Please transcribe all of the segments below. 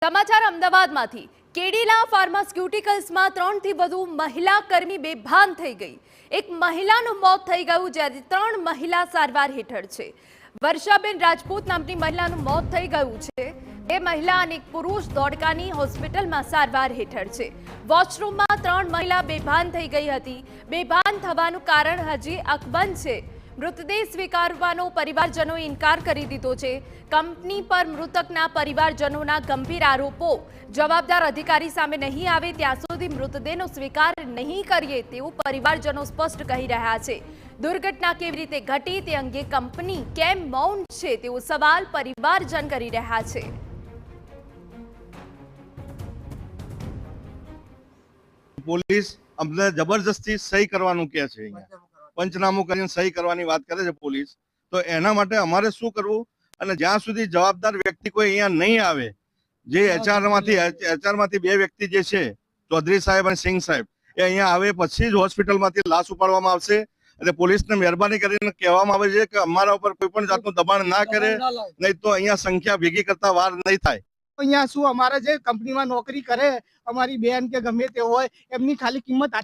સમાચાર અમદાવાદમાંથી કેડીલા ફાર્માસ્યુટિકલ્સમાં 3 થી વધુ મહિલા કર્મી બેભાન થઈ ગઈ। એક મહિલાનું મોત થઈ ગયું જ્યારે 3 મહિલા સારવાર હેઠળ છે। વર્ષાબેન રાજપૂત નામની મહિલાનું મોત થઈ ગયું છે। બે મહિલા અને એક પુરુષ ધોળકાની હોસ્પિટલમાં સારવાર હેઠળ છે। વોશરૂમમાં 3 મહિલા બેભાન થઈ ગઈ હતી। બેભાન થવાનું કારણ હજી અકબંધ છે। મૃતદેહ સ્વીકારવાનો પરિવારજનોએ ઇનકાર કરી દીધો છે। કંપની પર મૃતકના પરિવારજનોના ગંભીર આરોપો જવાબદાર અધિકારી સામે નહીં આવે ત્યાં સુધી મૃતદેહનો સ્વીકાર નહીં કરીએ તેવું પરિવારજનો સ્પષ્ટ કહી રહ્યા છે। દુર્ઘટના કેવી રીતે ઘટી તે અંગે કંપની કેમ મૌન છે તેવો સવાલ પરિવારજન કરી રહ્યા છે। પોલીસ અમને જબરજસ્તી સહી કરવાનું કહે છે। અહીંયા પંચનામું કરીને સહી કરવાની વાત કરે છે પોલીસ। તો એના માટે અમારે શું કરવું? અને જ્યાં સુધી જવાબદાર વ્યક્તિ કોઈ અહીંયા નહીં આવે, જે એચઆરમાંથી 2 વ્યક્તિ જે છે, ચૌધરી સાહેબ અને સિંઘ સાહેબ, એ અહીંયા આવે પછી જ હોસ્પિટલમાંથી લાશ ઉપાડવામાં આવશે। અને પોલીસને મહેરબાની કરીને કહેવામાં આવે છે કે અમારા ઉપર કોઈ પણ જાતનું દબાણ ના કરે, નહીં તો અહીંયા સંખ્યા ભેગી કરતા વાર નહીં થાય। અહીંયા શું અમારા જે કંપનીમાં નોકરી કરે અમારી બેન કે ગમે તે હોય એમની ખાલી કિંમત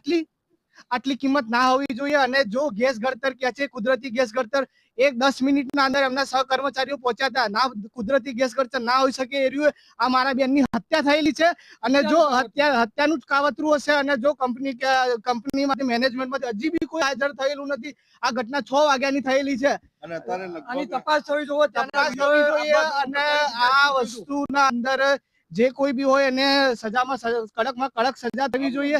આટલી કિંમત ના હોવી જોઈએ। અને જો ગેસ ગળતર કે છે કુદરતી ગેસ ગળતર 10 મિનિટના અંદર એમના સહકર્મચારીઓ પહોંચ્યા હતા, ના કુદરતી ગેસ ગળતર ના હોઈ શકે એ રહ્યું। આ મારા બેનની હત્યા થયેલી છે અને જો હત્યાનું જ કાવતરું હશે અને જો કંપનીમાંથી મેનેજમેન્ટમાંથી હજી બી કોઈ હાજર થયેલું નથી। આ ઘટના 6 વાગ્યાની થયેલી છે અને આની તપાસ થવી જોઈએ અને આ વસ્તુના અંદર જે કોઈ બી હોય એને સજામાં કડકમાં કડક સજા થવી જોઈએ।